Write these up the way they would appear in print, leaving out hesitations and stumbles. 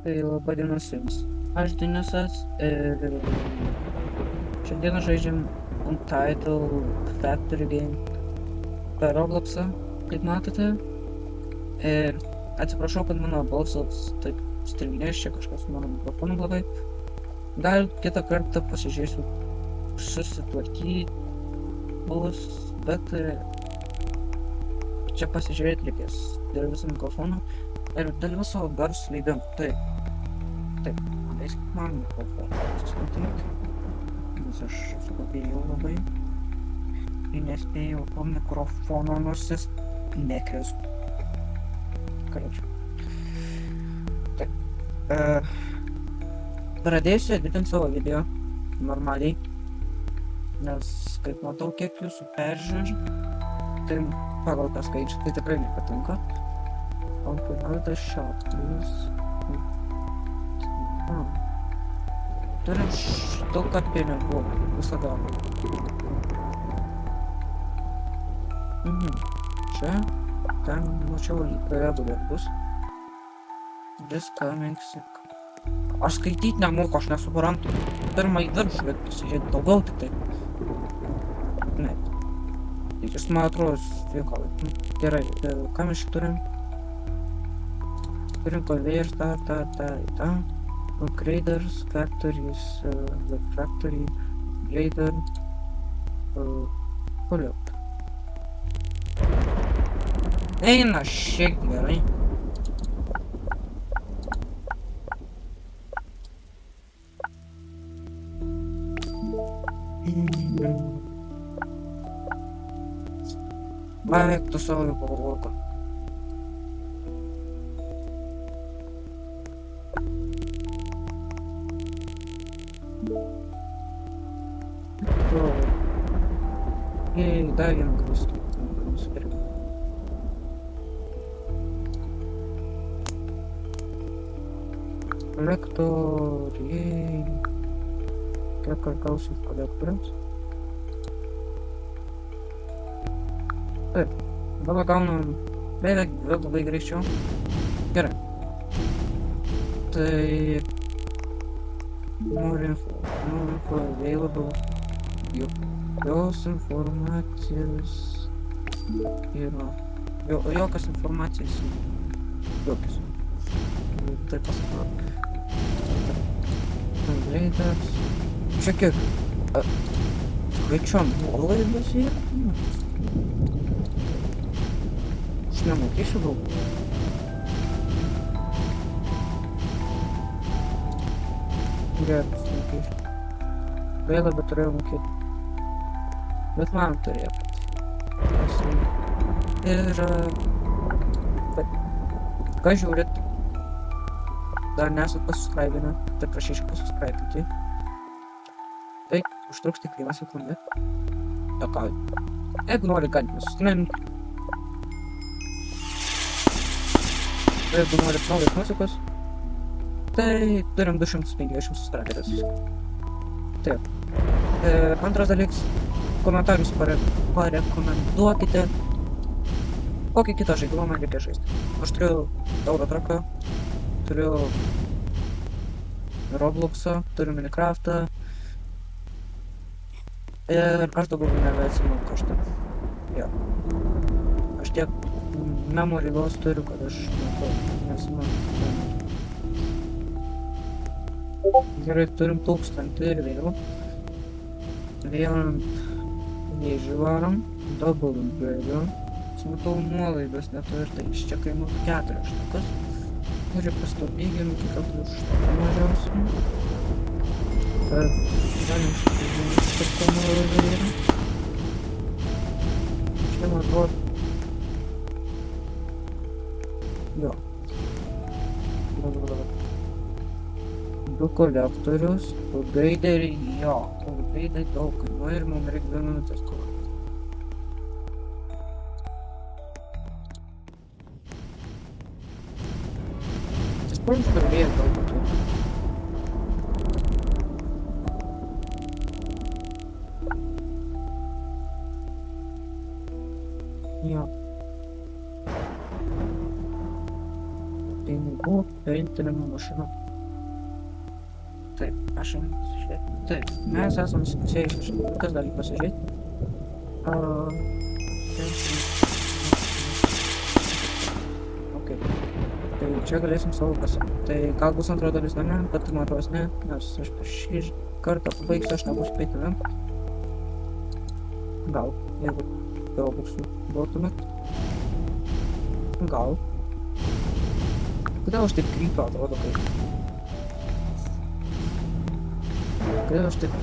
Tai laba diena visiems. Aš Denisas ir šiandieną žaidžiam Untitled Factory Game per Robloxą, kaip matote. Ir atsiprašau, kad mano balsas taip striginės, čia kažkas su mano mikrofonu blogai. Gal kitą kartą pasižiūrėsiu susitvarkyti bus, bet čia pasižiūrėti reikės dėl visą mikrofoną ir dėl viso garso leidimo. Taip, leiskit man mikrofoną susimatyti, nes aš skubėjau labai ir nespėjau to mikrofono nekristų. Короче. Taip. Pradėsiu editinti savo video normaliai, nes kaip matau, kiek jūsų peržiūrų, tai pagal tą skaičių tai tikrai nepatinka. Automatas šautuvas. Turim štuką pinigų visada. Čia, ten mačiau reguliar bus. Viską menksik. Aš skaityt nemoku, aš nesuprantu. Pirmą į viršų, bet pasižiūrėti daugiau tik tai. Ne. Jis man atrodo sveikau. Gerai, ką mes čia turim? Turim conveyor, ta. Graders, factories, the factory, grader, collect. Eina šiek gerai. Beveik tu savo pagalvoką. Dar vieną grįžtą. Nusipirkti. Kolektoriai. Kiek kartausiu kolektoriams. Taip, dabar gaunam beveik labai greičiau. Gerai. Tai... More info available. Jokios informacijos yra. Jokios informacijos. Jokios. Taip pasakau. Graders. Čia kiek? Skaičiuom nuolaidas yra? Aš nemokėsiu daug. Geras mokėsiu. Gaila, bet turėjau mokėti. Bet man turėjo patikti. Ir... Ką žiūrit? Dar nesat pasubscribinę, tai prašyčiau pasubscribinti. Tai užtruks tik 1 sekundę. Takau. Jeigu nori, galime sustinėti. Jeigu norit naujos muzikos, tai turim 250 subscriberius. Taip. Antras dalykas, komentarus parekomenduokite, kokį kitą žaidimą man reikia žaisti. Aš turiu Eurotraką, turiu Robloxą, turiu Minecraftą ir aš daugiau nebeatsimenu kažką. Jo. Aš tiek memory loss turiu, kad aš nesimenu. Gerai, turim 1000 ir vėliau. Vėl neįživarom, double grader. Matau nuolaidas neturiu ir tai iš čia kainuotų 4 štukas. Ir pastopygim iki 4 štukų mažiausiai. Galim štukų nuolaidą yra. Čia man atrodo. Jo. Du kolektorius, graderiai, jo, graderiai daug kainuoja ir mums reikia 2 minutės kovoti. Tas pats pirmieji galbūt. Jo. Pinigų. Vienintelė mašina. Taip, aš einu pasižiūrėti. Taip, mes esame susiję iš kažkur. Kas gali pasižiūrėti? Ok. Tai čia galėsim savo pasiekti. Tai gal bus antra dalis, ne, bet man atrodo ne, nes aš šį kartą pabaigsiu, aš nebus spėti, ne? Gal, jeigu Robuxų duotumėt. Gal. Kodėl aš taip krypiu, atrodo, kaip? Kodėl aš taip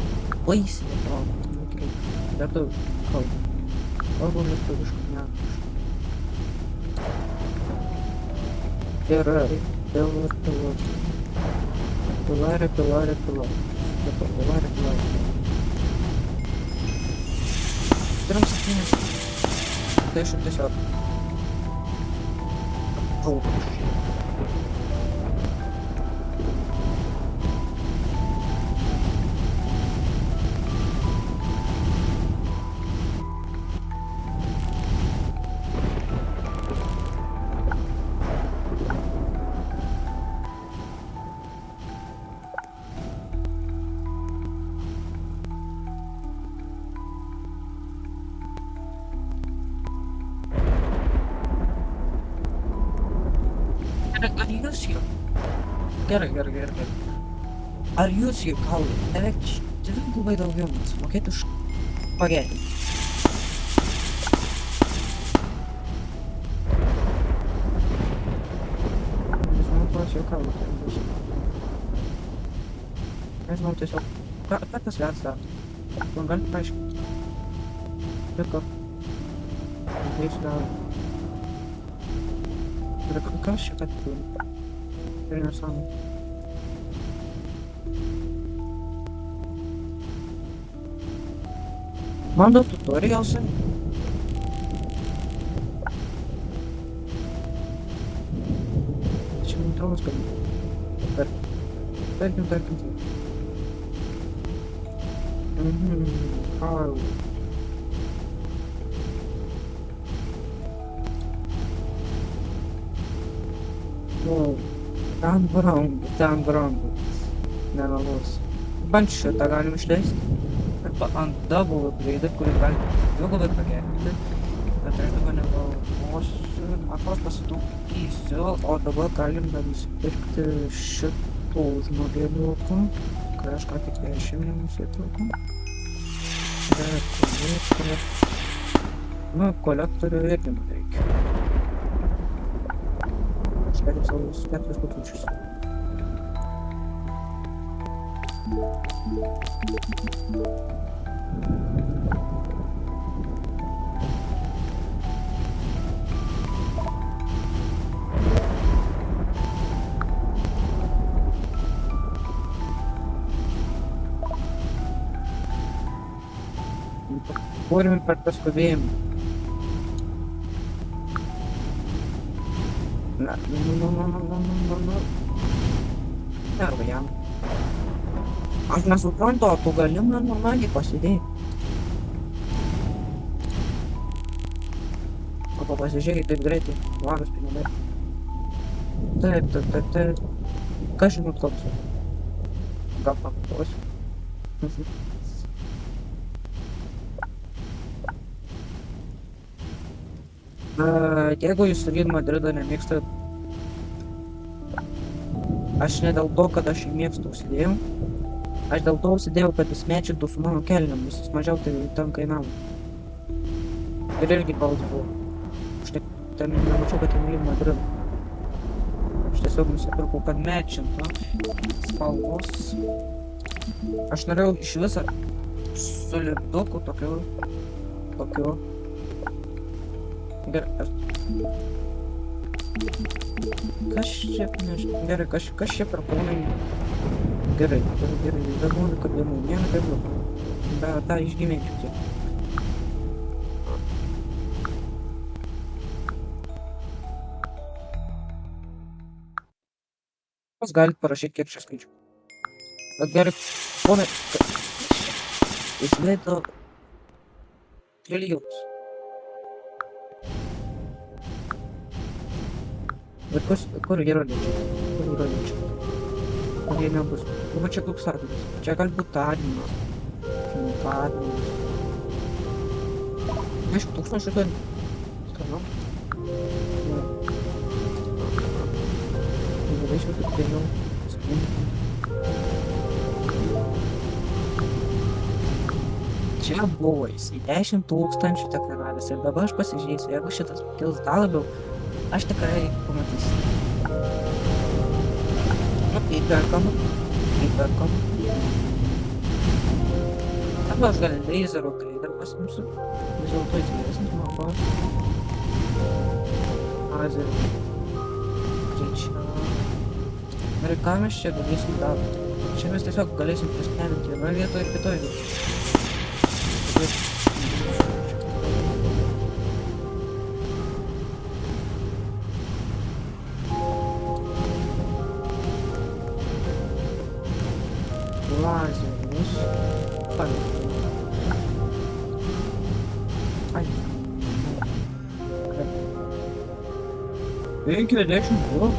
baisiai atrodo? Lietuvių kalbą. Kalbam lietuviškai, ne. Gerai, pilar. Pilarė. Dabar pilarė. Turim 7. Tai aš tiesiog kalbu. Ar jūs jau? Gerai. Ar jūs jau kalbate? Beveik dvigubai daugiau mums mokėti už pagerinimą. Nežinau, ko aš jau kalbate. Nežinau, tiesiog. Ką tas vėjas daro? Man galite paaiškinti? Liko. Kaip daro? Ką aš čia kad turiu? Ir nesąmonė. Man daug tutorialsai. Čia man atrodo, kad tarkim tai. Carl. Ten brangu. Nemeluosiu. Bent šitą galim išleisti. Arba ant double upgrade, kurį galim dvigubai pagerinti. Bet aš dabar negalvosiu. Akos pasitaupysiu, o dabar galim dar nusipirkti šito žmogėliuko. Kai aš ką tik šiandien nusipirku. Kolektorių irgi man reikia. Išleidžiu savo 4 tūkstančius. Turime per paskubėjimą. Arba jam. Aš nesuprantu, o tu gali man normaliai pasidėti. O pasižiūrėk taip greitai. Vagas pinigai. Taip. Ką žinot koks? Gal pamatosiu. Jeigu jūs Real Madrido nemėgstat, aš ne dėl to, kad aš jį mėgstu užsidėjau. Aš dėl to užsidėjau, kad jis mečintų su mano kelniam, jis mažiau tai ten kainavo. Ir irgi balts buvo. Aš ten nemačiau, kad ten Real Madrido. Aš tiesiog nusipirkau, kad mečintų spalvos. Aš norėjau iš visą su lipduku tokiu. Gerai. Kas čia, nežinau, gerai, kas čia per ponai? Gerai, dar 11 dienų, vieną kabliuką. Bet tą išgyvenčiau čia. Jūs galit parašyti, kiek čia skaičių. Bet gerai, ponai, išleido trilijonus. Bet kur yra čia? Ironiška. Kurie nebus. Nu, va čia koks adminas. Čia gali būt adminas. Čia adminas. Aišku, 1000 gan. Skanu. Negalėčiau taip vėliau. Čia buvo jis į 10 000 deklaravęs ir dabar aš pasižiūrėsiu, jeigu šitas kils dar labiau, aš tikrai pamatysiu. Nu, įperkama. Arba aš gal laserio trader pasimsiu, vis dėlto jis geresnis, man buvo. Laserio. Tai čia... Ir ką mes čia galėsim daryti? Čia mes tiesiog galėsim paskeninti vienoje vietoje ir kitoje vietoje. Lazerius. Ai. 52.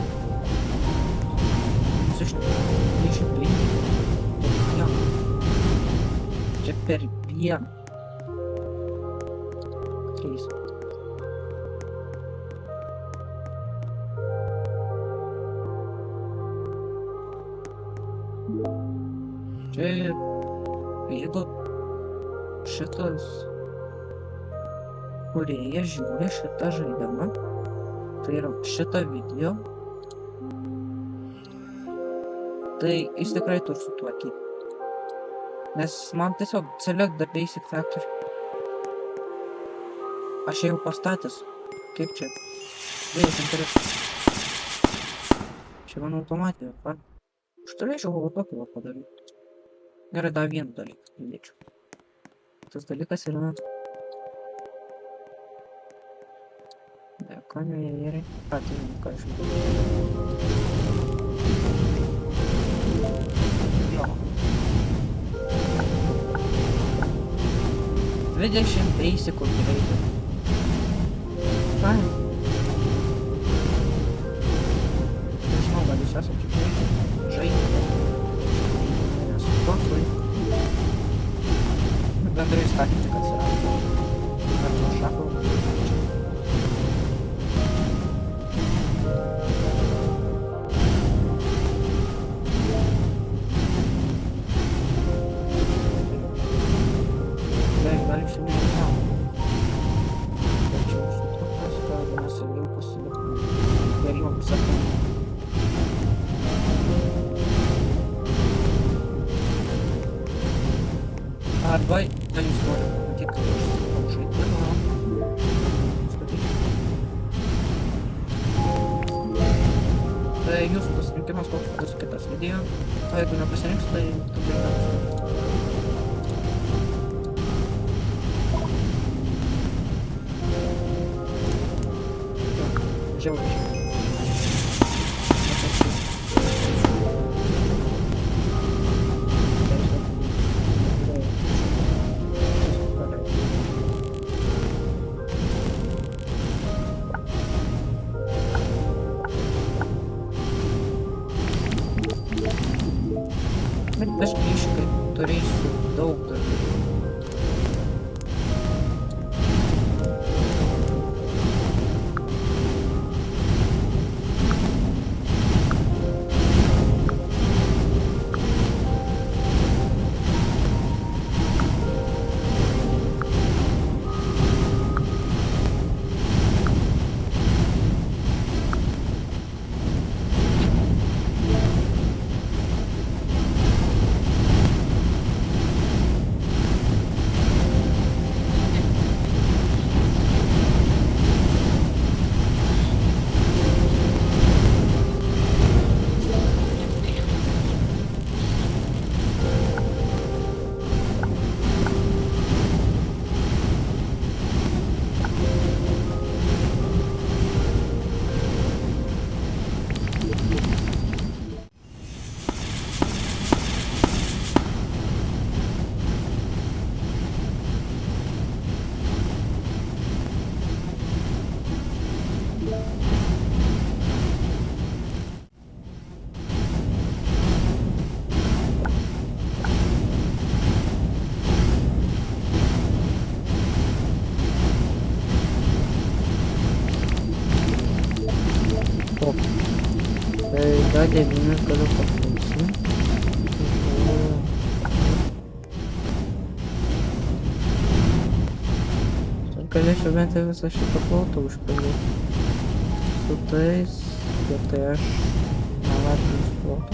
Čia per vieną. 3. Čia jeigu šitas kūrėjas žiūri šitą žaidimą, tai yra šitą video, tai jis tikrai turi sutvarkyti. Nes man tiesiog select the basic factory. Aš jau pastatęs. Kaip čia? Vėjas interesas. Čia man automatija, va. Aš turėčiau tokį va padaryti. Gerai, dar vieną dalyką įdėčiau. Tas dalykas yra... Konvejeriai. Atėjom, ką aš jo. 20 basic upgrade. Fine. Nežinau, gal jūs esate čia žaidimai. Nesutoklai. Bendrai statistikas yra. Ar nuo šako. Arba dalis noriu pamatyti žaidimą. Tai jūsų pasirinkimas koks bus kitas video. O jeigu nepasirinks, tai tada žiauriai. Bet aš biškai turėsiu daug darbų. Dar 9 galiu paklausyt. Galėčiau bent jau visą šitą plotą užpildyti. Su tais, bet tai aš nevartinu plotą.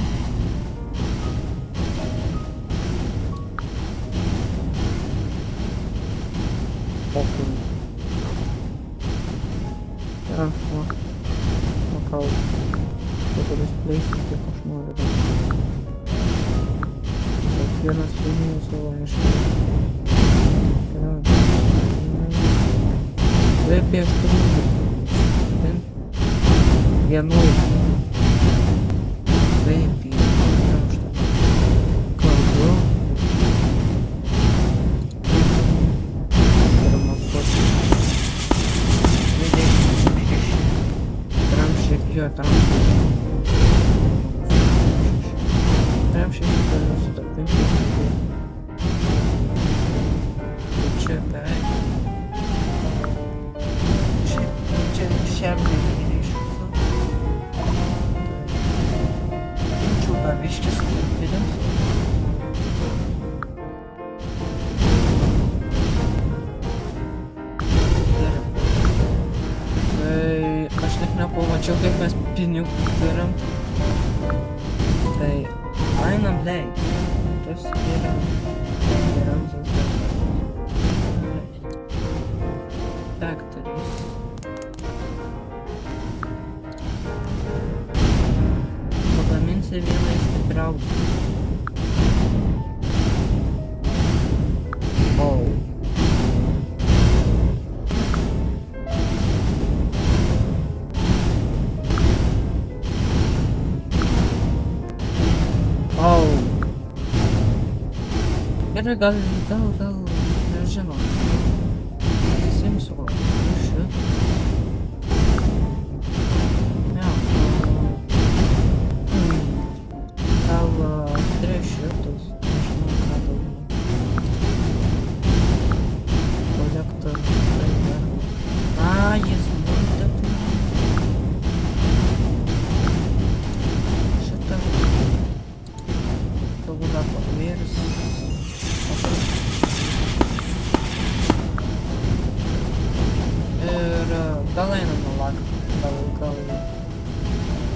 Окунь. А, вот. Нокаут. Который сплейсит, как уж надо. Я на свинью соломишь. Выпей, что будет. Я ноль. Выпей. Потому что... Кого? Я там прям сейчас сюда aš net nepamačiau, kaip mes pinigų turim. Tai einam leik. Tas yra geriausias dalykas. Factories. Pagaminsi vieną iš stipriausių. Gerai, gal, nežinau. Simsiu, šit. Ne. Gal 3 šitus. Nežinau, ką daugiau. Kolektor. Jis multiple. Šitą. Galbūt dar pavėris. Gal einam nuo lako. Gal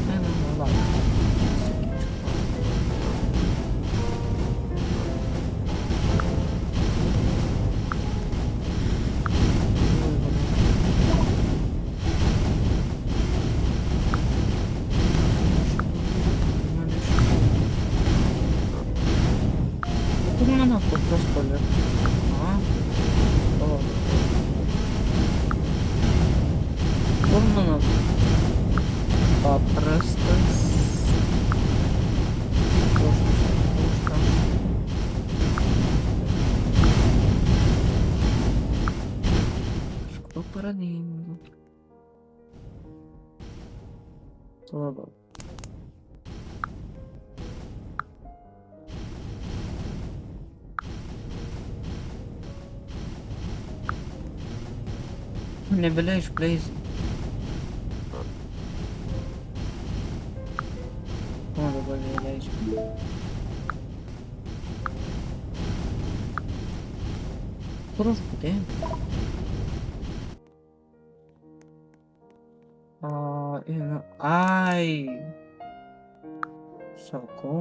einam nuo lako. Kur mano kokios palikti? Kur mano paprastas kažko paradingo. Labai. Nebelia išpleisim. O, dabar neleidžiu. Kur aš būdėjau? Ai! Sakau.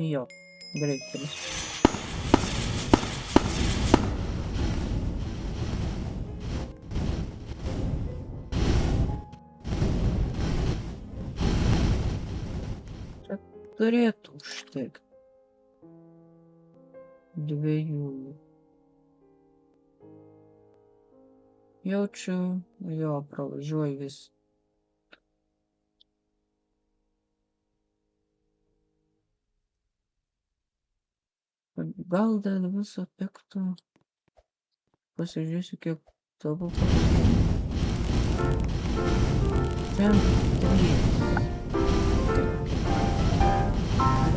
Jo, greitkelis. Čia turėtų užtekti. 2. Jaučiu, jo, pravažiuoju vis. Gal dėl viso pikto pasižiūrėsiu, kiek tavo Prям please.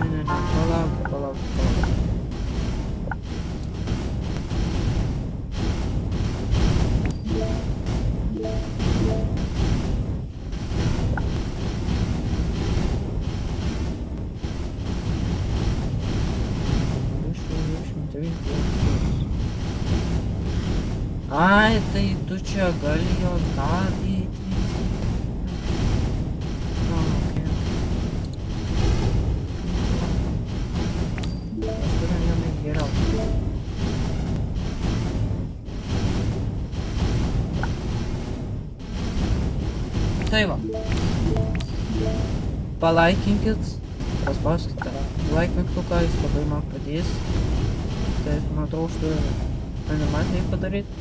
Не, палавка. А, это идучая Галио, да, окей. Что я не играл? Tai va. Palaikinkit, paspauskite like mygtuką, jis labai man padės. Tai man atrodo, už animaciją padaryti.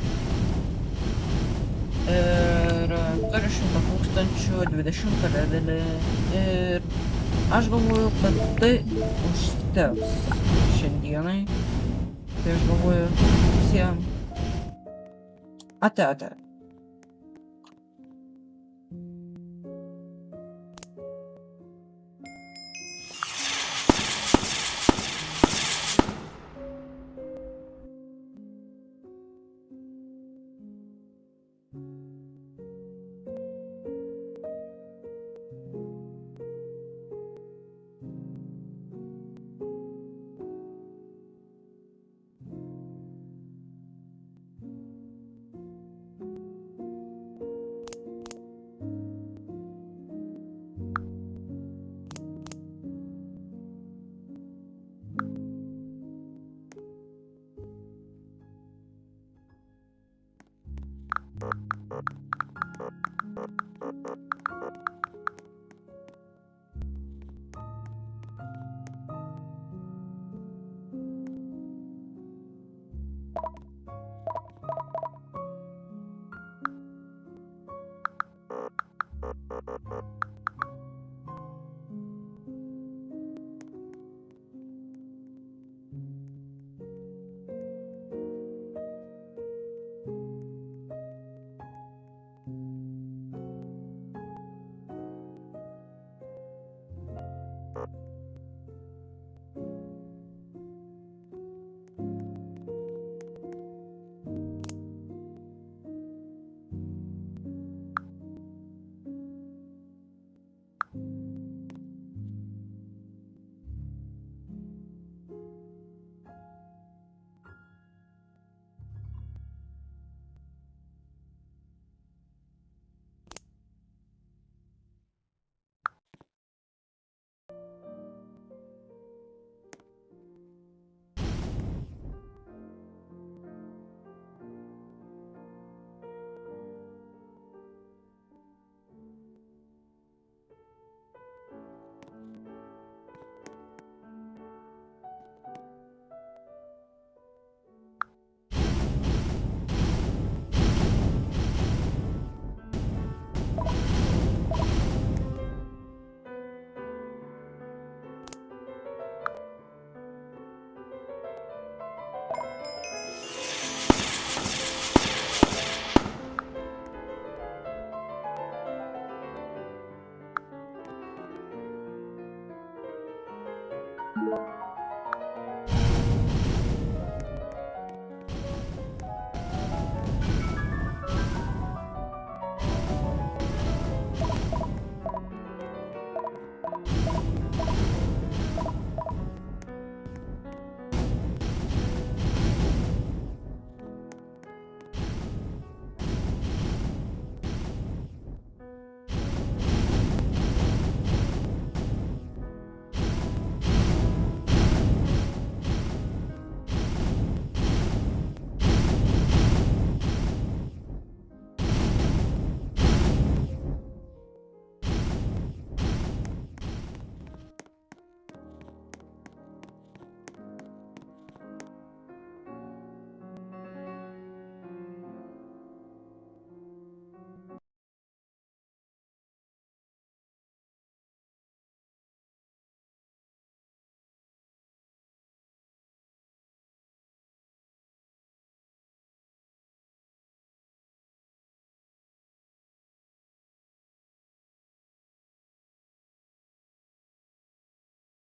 Ir turiu 100 000, 20 levelį. Ir aš galvoju, kad tai užteks šiandienai. Tai aš galvoju visiems. Ate.